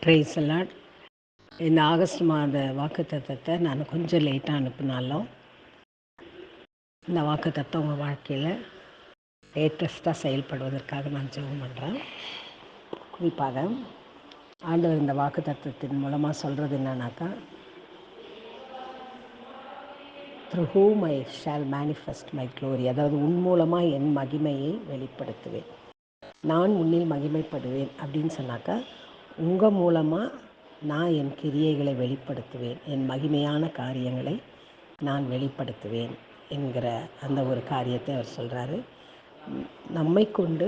Price Lord. இந்த August மாத வாக்குத்தத்தத்தை நான் கொஞ்சம் லேட்டாக அனுப்பினாலும் இந்த வாக்குத்தத்தம் உங்கள் வாழ்க்கையில் லேட்டஸ்ட்டாக செயல்படுவதற்காக நான் ஜெபம் பண்ணுறேன். குறிப்பாக ஆண்டவர் இந்த வாக்குத்தத்தத்தின் மூலமாக சொல்கிறது என்னன்னாக்கா, through whom I shall manifest my glory, அதாவது உன் மூலமாக என் மகிமையை வெளிப்படுத்துவேன், நான் உன்னில் மகிமைப்படுவேன் அப்படின்னு சொன்னாக்கா, உங்கள் மூலமாக நான் என் கிரியைகளை வெளிப்படுத்துவேன், என் மகிமையான காரியங்களை நான் வெளிப்படுத்துவேன் என்கிற அந்த ஒரு காரியத்தை அவர் சொல்கிறாரு. நம்மை கொண்டு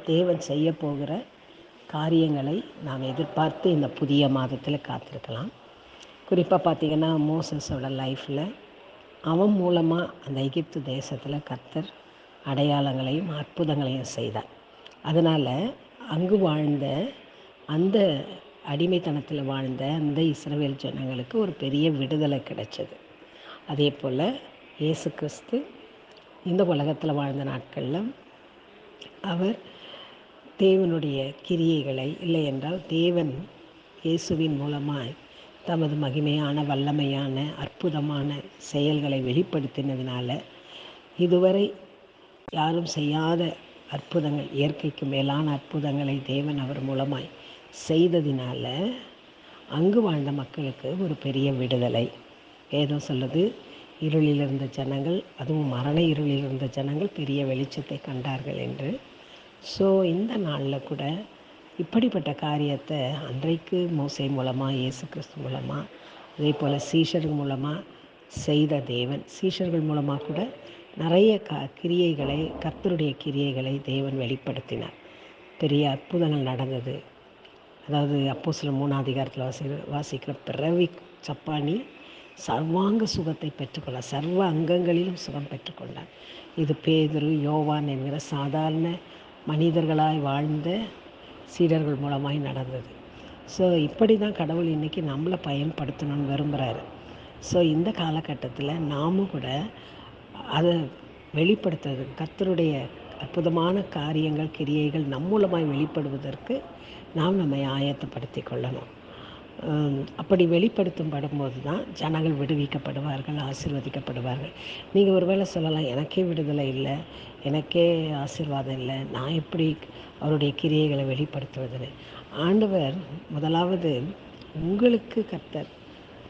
தேவன் செய்ய போகிற காரியங்களை நாம் எதிர்பார்த்து இந்த புதிய மாதத்தில் காத்திருக்கலாம். குறிப்பாக பார்த்திங்கன்னா, மோசஸோட லைஃப்பில் அவன் மூலமாக அந்த எகிப்து தேசத்தில் கர்த்தர் அடையாளங்களையும் அற்புதங்களையும் செய்தார். அதனால் அங்கு வாழ்ந்த அந்த அடிமைத்தனத்தில் வாழ்ந்த அந்த இஸ்ரவேல் ஜனங்களுக்கு ஒரு பெரிய விடுதலை கிடைச்சது. அதே போல் இயேசு கிறிஸ்து இந்த உலகத்தில் வாழ்ந்த நாட்களில் அவர் தேவனுடைய கிரியைகளை, இல்லை என்றால் தேவன் இயேசுவின் மூலமாய் தமது மகிமையான வல்லமையான அற்புதமான செயல்களை வெளிப்படுத்தினதுனால இதுவரை யாரும் செய்யாத அற்புதங்கள், இயற்கைக்கு மேலான அற்புதங்களை தேவன் அவர் மூலமாய் செய்ததினால அங்கு வாழ்ந்த மக்களுக்கு ஒரு பெரிய விடுதலை. ஏதோ சொல்லுது, இருளில் இருந்த ஜனங்கள், அதுவும் மரண இருளில் இருந்த ஜனங்கள் பெரிய வெளிச்சத்தை கண்டார்கள் என்று. ஸோ இந்த நாளில் கூட இப்படிப்பட்ட காரியத்தை அன்றைக்கு மோசே மூலமாக, இயேசு கிறிஸ்து மூலமாக, அதே போல் சீஷர்கள் மூலமாக செய்த தேவன், சீஷர்கள் மூலமாக கூட நிறைய கிரியைகளை, கர்த்தருடைய கிரியைகளை தேவன் வெளிப்படுத்தினார். பெரிய அற்புதங்கள் நடந்தது. அதாவது அப்போஸ்தலர் 3 வாசிக்கிற பிறவி சப்பானி சர்வாங்க சுகத்தை பெற்றுக்கொள்ள, சர்வ அங்கங்களிலும் சுகம் பெற்றுக்கொண்டார். இது பேதுரு, யோவான் என்கிற சாதாரண மனிதர்களாய் வாழ்ந்த சீடர்கள் மூலமாய் நடந்தது. ஸோ இப்படி தான் கடவுள் இன்றைக்கி நம்மளை பயன்படுத்தணும்னு விரும்புகிறாரு. ஸோ இந்த காலகட்டத்தில் நாமும் கூட அதை வெளிப்படுத்துறது, கர்த்தருடைய அற்புதமான காரியங்கள், கிரியைகள் நம் மூலமாய் வெளிப்படுவதற்கு நாம் நம்மை ஆயத்தப்படுத்தி கொள்ளணும். அப்படி வெளிப்படுத்தும் படும்போது தான் ஜனங்கள் விடுவிக்கப்படுவார்கள், ஆசீர்வதிக்கப்படுவார்கள். நீங்கள் ஒரு வேளை சொல்லலாம், எனக்கே விடுதலை இல்லை, எனக்கே ஆசீர்வாதம் இல்லை, நான் எப்படி அவருடைய கிரியைகளை வெளிப்படுத்துவதுன்னு. ஆண்டவர் முதலாவது உங்களுக்கு கர்த்தர்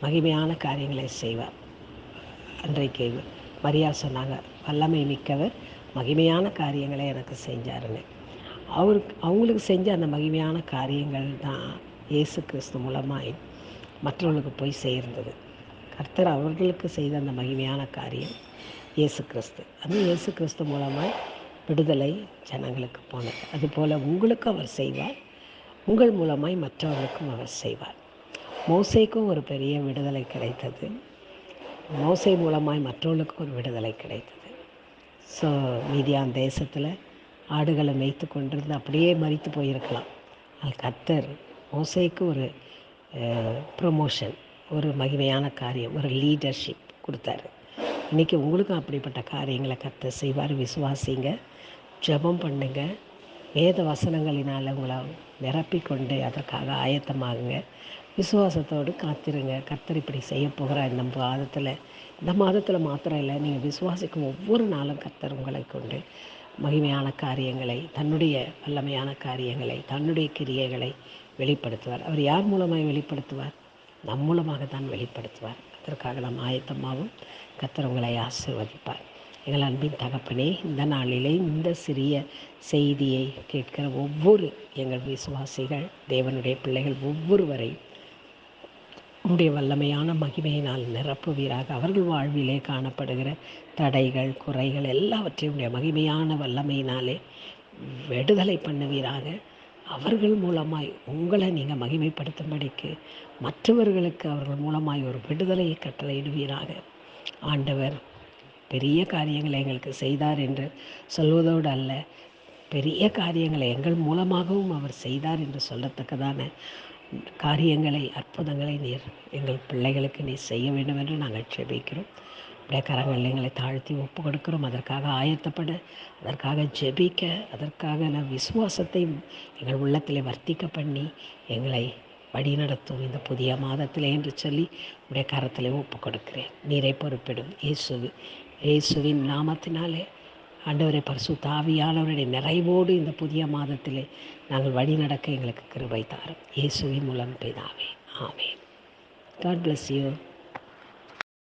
மகிமையான காரியங்களை செய்வார். அன்றைக்கு மரியாள் சொன்னாங்க, வல்லமை மிக்கவர் மகிமையான காரியங்களை எனக்கு செஞ்சாருன்னு. அவங்களுக்கு செஞ்ச அந்த மகிமையான காரியங்கள் தான் இயேசு கிறிஸ்து மூலமாய் மற்றவர்களுக்கு போய் சேர்ந்தது. கர்த்தர் அவர்களுக்கு செய்த அந்த மகிமையான காரியம் இயேசு கிறிஸ்து. அந்த இயேசு கிறிஸ்து மூலமாய் விடுதலை ஜனங்களுக்கு போனது. அதுபோல் உங்களுக்கு அவர் செய்வார், உங்கள் மூலமாய் மற்றவர்களுக்கும் அவர் செய்வார். மோசேக்கும் ஒரு பெரிய விடுதலை கிடைத்தது, மோசே மூலமாய் மற்றவர்களுக்கும் ஒரு விடுதலை கிடைத்தது. ஸோ மீதியான் தேசத்தில் ஆடுகளை மேய்த்து கொண்டிருந்து அப்படியே மரித்து போயிருக்கலாம். அது கர்த்தர் மோசேக்கு ஒரு ப்ரொமோஷன், ஒரு மகிமையான காரியம், ஒரு லீடர்ஷிப் கொடுத்தாரு. இன்றைக்கி உங்களுக்கும் அப்படிப்பட்ட காரியங்களை கர்த்தர் செய்வார். விசுவாசிங்க, ஜெபம் பண்ணுங்க, வேத வசனங்களினால் உங்களை நிரப்பிக்கொண்டு அதற்காக ஆயத்தமாகுங்க. விசுவாசத்தோடு காத்திருங்க. கர்த்தர் இப்படி செய்ய போகிறார் இந்த மாதத்தில் மாத்திரம் இல்லை, நீங்கள் விசுவாசிக்கும் ஒவ்வொரு நாளும் கர்த்தர் உங்களை கொண்டு மகிமையான காரியங்களை, தன்னுடைய வல்லமையான காரியங்களை, தன்னுடைய கிரியைகளை வெளிப்படுத்துவார். அவர் யார் மூலமாக வெளிப்படுத்துவார்? நம் மூலமாக தான் வெளிப்படுத்துவார். அதற்காக நாம் ஆயத்தமாகவும் கர்த்தர் உங்களை ஆசீர்வதிப்பார். எங்கள் அன்பின் தகப்பனே, இந்த நாளிலே இந்த சிறிய செய்தியை கேட்கிற ஒவ்வொரு எங்கள் விசுவாசிகள், தேவனுடைய பிள்ளைகள் ஒவ்வொருவரையும் உடைய வல்லமையான மகிமையினால் நிரப்புவீராக. அவர்கள் வாழ்விலே காணப்படுகிற தடைகள், குறைகள் எல்லாவற்றையும் உடைய மகிமையான வல்லமையினாலே விடுதலை பண்ணுவீராக. அவர்கள் மூலமாய் உங்களை நீங்கள் மகிமைப்படுத்தும்படிக்கு மற்றவர்களுக்கு அவர்கள் மூலமாய் ஒரு விடுதலையை கட்டளையிடுவீராக. ஆண்டவர் பெரிய காரியங்களை எங்களுக்கு செய்தார் என்று சொல்வதோடு அல்ல, பெரிய காரியங்களை எங்கள் மூலமாகவும் அவர் செய்தார் என்று சொல்லத்தக்கதான காரியங்களை, அற்புதங்களை நீர் எங்கள் பிள்ளைகளுக்கு நீர் செய்ய வேண்டும் என்று நாங்கள் ஜெபிக்கிறோம். அப்படியே கரங்கள் எங்களை தாழ்த்தி ஒப்பு கொடுக்கிறோம். அதற்காக ஆயத்தப்பட, அதற்காக ஜெபிக்க, அதற்காக நான் விசுவாசத்தை எங்கள் உள்ளத்தில் வர்த்திக்க பண்ணி எங்களை வழிநடத்தும் இந்த புதிய மாதத்திலே என்று சொல்லி உடைய கரத்திலே ஒப்பு கொடுக்கிறேன். நீரை பொறுப்பிடும் இயேசுவின் நாமத்தினாலே ஆண்டவரை பரிசுத்த ஆவியானவருடைய நிறைவோடு இந்த புதிய மாதத்திலே நாங்கள் வழி நடக்க எங்களுக்கு கிருபை தாரும். இயேசுவின் மூலம் பிதாவே, ஆமென். God bless you.